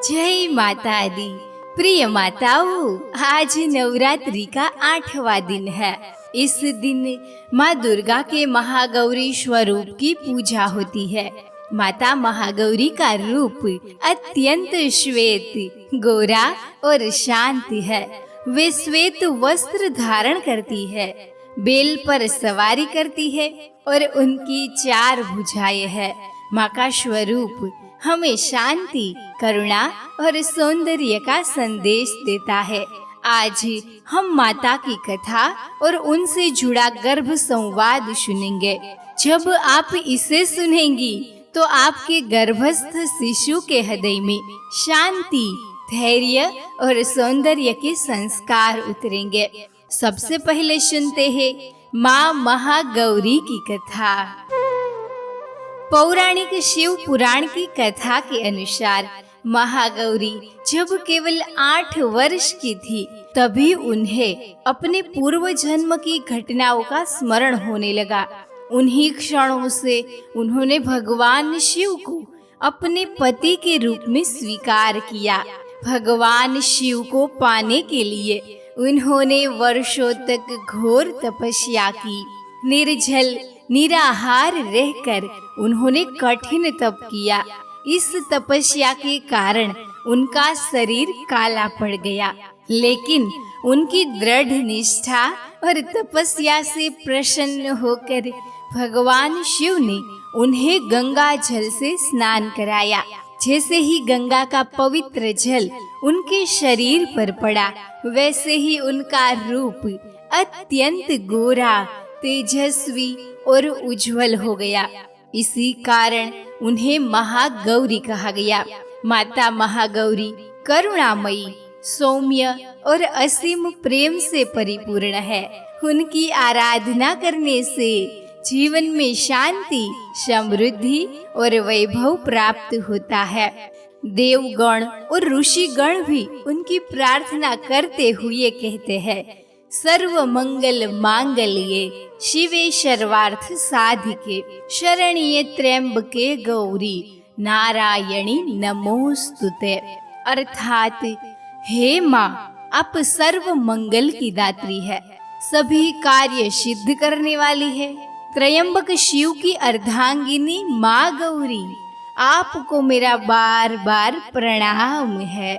जय माता दी। प्रिय माताओं, आज नवरात्रि का 8वां दिन है। इस दिन माँ दुर्गा के महागौरी स्वरूप की पूजा होती है। माता महागौरी का रूप अत्यंत श्वेत, गोरा और शांत है। वे श्वेत वस्त्र धारण करती है, बेल पर सवारी करती है और उनकी 4 भुजाएं है। माँ का स्वरूप हमें शांति, करुणा और सौंदर्य का संदेश देता है। आज हम माता की कथा और उनसे जुड़ा गर्भ संवाद सुनेंगे। जब आप इसे सुनेंगी तो आपके गर्भस्थ शिशु के हृदय में शांति, धैर्य और सौंदर्य के संस्कार उतरेंगे। सबसे पहले सुनते हैं माँ महागौरी की कथा। पौराणिक शिव पुराण की कथा के अनुसार महागौरी जब केवल 8 वर्ष की थी, तभी उन्हें अपने पूर्व जन्म की घटनाओं का स्मरण होने लगा। उन्हीं क्षणों से उन्होंने भगवान शिव को अपने पति के रूप में स्वीकार किया। भगवान शिव को पाने के लिए उन्होंने वर्षों तक घोर तपस्या की। निर्जल निराहार रहकर उन्होंने कठिन तप किया। इस तपस्या के कारण उनका शरीर काला पड़ गया, लेकिन उनकी दृढ़ निष्ठा और तपस्या से प्रसन्न होकर भगवान शिव ने उन्हें गंगा जल से स्नान कराया। जैसे ही गंगा का पवित्र जल उनके शरीर पर पड़ा, वैसे ही उनका रूप अत्यंत गोरा, तेजस्वी और उज्जवल हो गया। इसी कारण उन्हें महागौरी कहा गया। माता महागौरी करुणामयी, सौम्य और असीम प्रेम से परिपूर्ण है। उनकी आराधना करने से जीवन में शांति, समृद्धि और वैभव प्राप्त होता है। देवगण और ऋषिगण भी उनकी प्रार्थना करते हुए कहते हैं, सर्व मंगल मांगल्ये शिवे सर्वार्थ साधिके शरण्ये त्र्यंबके गौरी नारायणी नमोस्तुते। अर्थात हे माँ, आप सर्व मंगल की दात्री है, सभी कार्य सिद्ध करने वाली है। त्रयंबक शिव की अर्धांगिनी माँ गौरी, आपको मेरा बार बार प्रणाम है।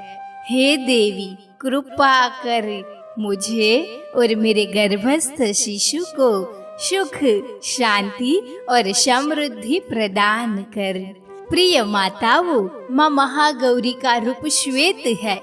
हे देवी, कृपा कर मुझे और मेरे गर्भस्थ शिशु को सुख, शांति और समृद्धि प्रदान कर। प्रिय माताओं, माँ महागौरी का रूप श्वेत है,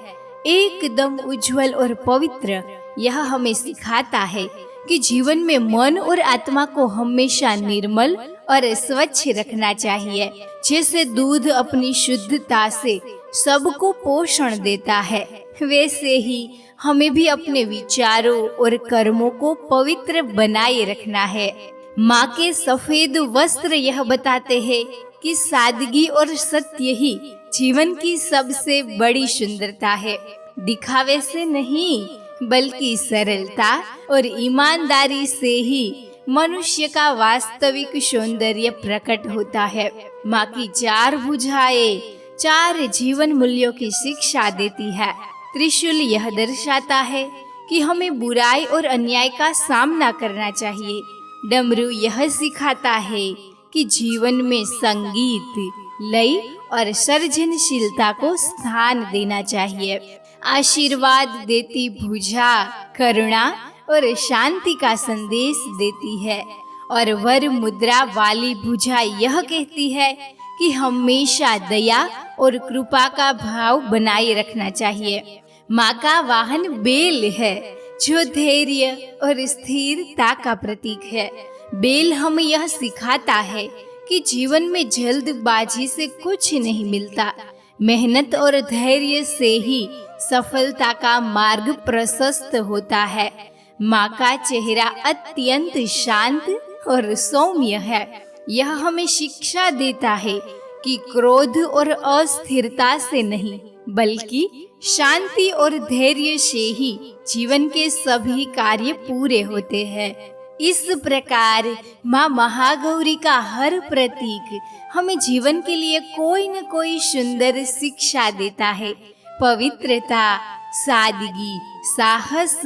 एकदम उज्जवल और पवित्र। यह हमें सिखाता है कि जीवन में मन और आत्मा को हमेशा निर्मल और स्वच्छ रखना चाहिए। जैसे दूध अपनी शुद्धता से सबको पोषण देता है, वैसे ही हमें भी अपने विचारों और कर्मों को पवित्र बनाए रखना है। माँ के सफेद वस्त्र यह बताते हैं कि सादगी और सत्य ही जीवन की सबसे बड़ी सुंदरता है। दिखावे से नहीं, बल्कि सरलता और ईमानदारी से ही मनुष्य का वास्तविक सौंदर्य प्रकट होता है। माँ की 4 भुजाएं 4 जीवन मूल्यों की शिक्षा देती है। त्रिशूल यह दर्शाता है कि हमें बुराई और अन्याय का सामना करना चाहिए। डमरू यह सिखाता है कि जीवन में संगीत, लय और सृजनशीलता को स्थान देना चाहिए। आशीर्वाद देती भुजा करुणा और शांति का संदेश देती है, और वर मुद्रा वाली भुजा यह कहती है कि हमेशा दया और कृपा का भाव बनाए रखना चाहिए। माँ का वाहन बेल है, जो धैर्य और स्थिरता का प्रतीक है। बेल हमें यह सिखाता है कि जीवन में जल्दबाजी से कुछ नहीं मिलता, मेहनत और धैर्य से ही सफलता का मार्ग प्रशस्त होता है। माँ का चेहरा अत्यंत शांत और सौम्य है। यह हमें शिक्षा देता है कि क्रोध और अस्थिरता से नहीं, बल्कि शांति और धैर्य से ही जीवन के सभी कार्य पूरे होते हैं। इस प्रकार माँ महागौरी का हर प्रतीक हमें जीवन के लिए कोई न कोई सुंदर शिक्षा देता है। पवित्रता, सादगी, साहस,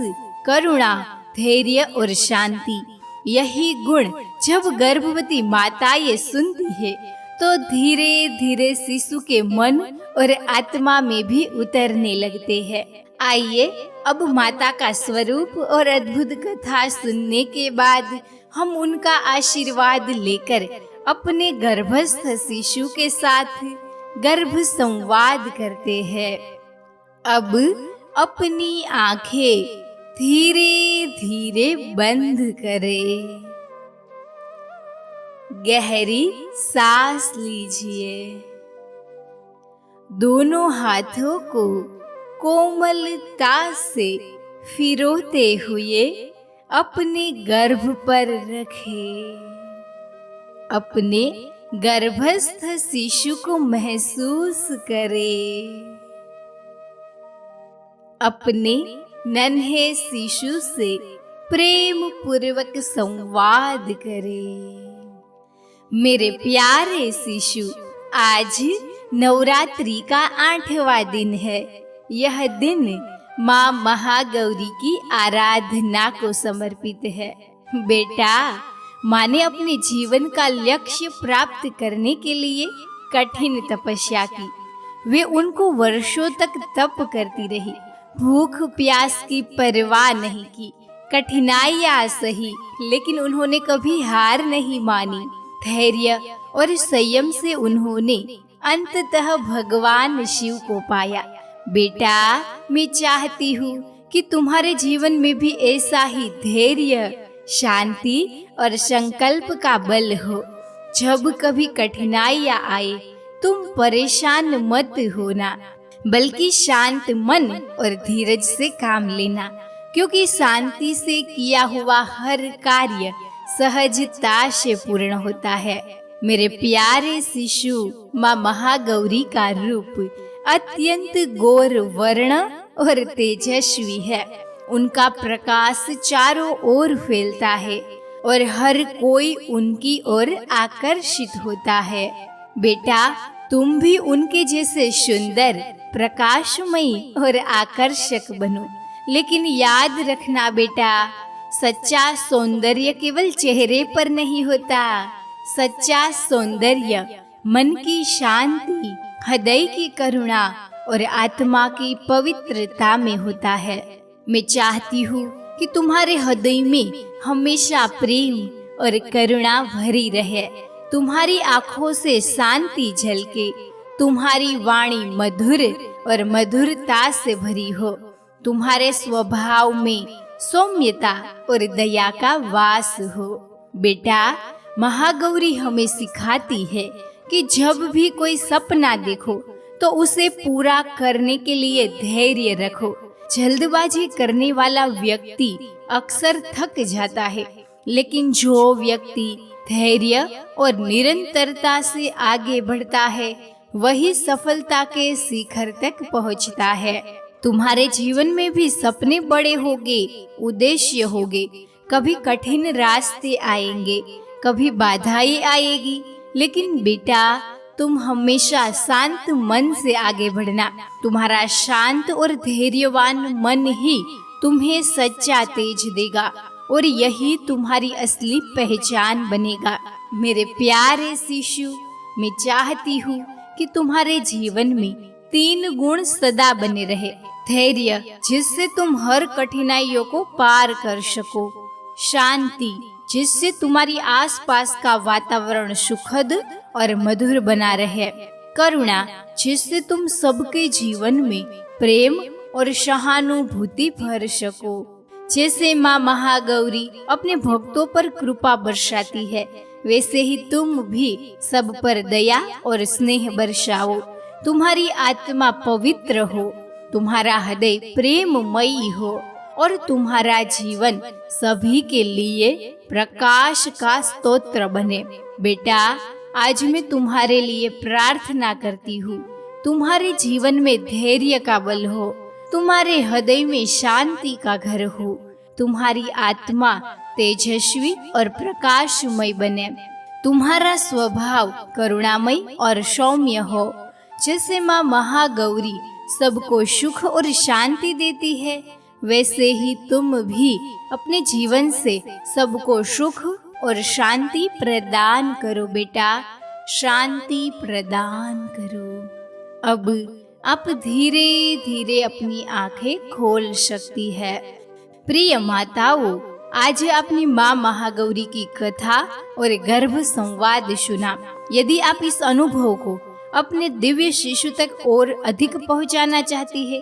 करुणा, धैर्य और शांति, यही गुण जब गर्भवती माताएं सुनती है तो धीरे धीरे शिशु के मन और आत्मा में भी उतरने लगते हैं। आइए अब माता का स्वरूप और अद्भुत कथा सुनने के बाद हम उनका आशीर्वाद लेकर अपने गर्भस्थ शिशु के साथ गर्भ संवाद करते हैं। अब अपनी आंखें धीरे धीरे बंद करें। गहरी सांस लीजिए। दोनों हाथों को कोमलता से फिरोते हुए अपने गर्भ पर रखें। अपने गर्भस्थ शिशु को महसूस करें। अपने नन्हे शिशु से प्रेम पूर्वक संवाद करें। मेरे प्यारे शिशु, आज नवरात्रि का 8वां दिन है। यह दिन माँ महागौरी की आराधना को समर्पित है। बेटा, माँ ने अपने जीवन का लक्ष्य प्राप्त करने के लिए कठिन तपस्या की। वे उनको वर्षों तक तप करती रही, भूख प्यास की परवाह नहीं की। कठिनाइयां सही, लेकिन उन्होंने कभी हार नहीं मानी। धैर्य और संयम से उन्होंने अंततः भगवान शिव को पाया। बेटा, मैं चाहती हूँ कि तुम्हारे जीवन में भी ऐसा ही धैर्य, शांति और संकल्प का बल हो। जब कभी कठिनाइयां आए, तुम परेशान मत होना, बल्कि शांत मन और धीरज से काम लेना, क्योंकि शांति से किया हुआ हर कार्य सहजता से पूर्ण होता है। मेरे प्यारे शिशु, माँ महागौरी का रूप अत्यंत गौर वर्ण और तेजस्वी है। उनका प्रकाश चारों ओर फैलता है और हर कोई उनकी ओर आकर्षित होता है। बेटा, तुम भी उनके जैसे सुंदर, प्रकाशमयी और आकर्षक बनो। लेकिन याद रखना बेटा, सच्चा सौंदर्य केवल चेहरे पर नहीं होता। सच्चा सौंदर्य मन की शांति, हृदय की करुणा और आत्मा की पवित्रता में होता है। मैं चाहती हूँ कि तुम्हारे हृदय में हमेशा प्रेम और करुणा भरी रहे। तुम्हारी आँखों से शांति झलके, तुम्हारी वाणी मधुर और मधुरता से भरी हो। तुम्हारे स्वभाव में सौम्यता और दया का वास हो। बेटा, महागौरी हमें सिखाती है कि जब भी कोई सपना देखो तो उसे पूरा करने के लिए धैर्य रखो। जल्दबाजी करने वाला व्यक्ति अक्सर थक जाता है, लेकिन जो व्यक्ति धैर्य और निरंतरता से आगे बढ़ता है, वही सफलता के शिखर तक पहुंचता है। तुम्हारे जीवन में भी सपने बड़े होंगे, उद्देश्य होंगे। कभी कठिन रास्ते आएंगे, कभी बाधाएं आएगी, लेकिन बेटा, तुम हमेशा शांत मन से आगे बढ़ना। तुम्हारा शांत और धैर्यवान मन ही तुम्हें सच्चा तेज देगा और यही तुम्हारी असली पहचान बनेगा। मेरे प्यारे शिशु, मैं चाहती हूँ कि तुम्हारे जीवन में 3 गुण सदा बने रहे। धैर्य, जिससे तुम हर कठिनाइयों को पार कर सको। शांति, जिससे तुम्हारी आसपास का वातावरण सुखद और मधुर बना रहे। करुणा, जिससे तुम सबके जीवन में प्रेम और सहानुभूति भर सको। जैसे माँ महागौरी अपने भक्तों पर कृपा बरसाती है, वैसे ही तुम भी सब पर दया और स्नेह बरसाओ। तुम्हारी आत्मा पवित्र हो, तुम्हारा हृदय प्रेममयी हो और तुम्हारा जीवन सभी के लिए प्रकाश का स्तोत्र बने। बेटा, आज मैं तुम्हारे लिए प्रार्थना करती हूँ। तुम्हारे जीवन में धैर्य का बल हो, तुम्हारे हृदय में शांति का घर हो, तुम्हारी आत्मा तेजस्वी और प्रकाशमय बने। तुम्हारा स्वभाव करुणामय और सौम्य हो। जैसे माँ महागौरी सबको सुख और शांति देती है, वैसे ही तुम भी अपने जीवन से सबको सुख और शांति प्रदान करो बेटा, शांति प्रदान करो। अब आप धीरे धीरे अपनी आंखें खोल सकती है। प्रिय माताओं, आज आपने माँ महागौरी की कथा और गर्भ संवाद सुना। यदि आप इस अनुभव को अपने दिव्य शिशु तक और अधिक पहुंचाना चाहती है,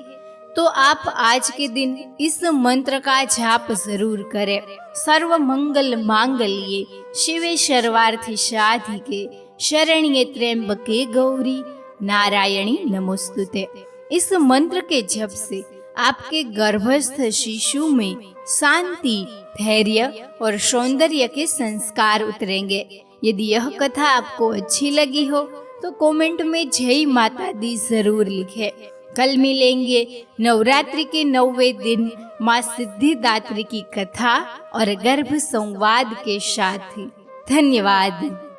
तो आप आज के दिन इस मंत्र का जाप जरूर करें। सर्व मंगल मांगल्ये शिवे सर्वार्थी साधिके शरण्ये त्र्यंबके गौरी नारायणी नमोस्तुते। इस मंत्र के जप से आपके गर्भस्थ शिशु में शांति, धैर्य और सौंदर्य के संस्कार उतरेंगे। यदि यह कथा आपको अच्छी लगी हो तो कमेंट में जय माता दी जरूर लिखें। कल मिलेंगे नवरात्रि के 9वें दिन माँ सिद्धिदात्री की कथा और गर्भ संवाद के साथ। धन्यवाद।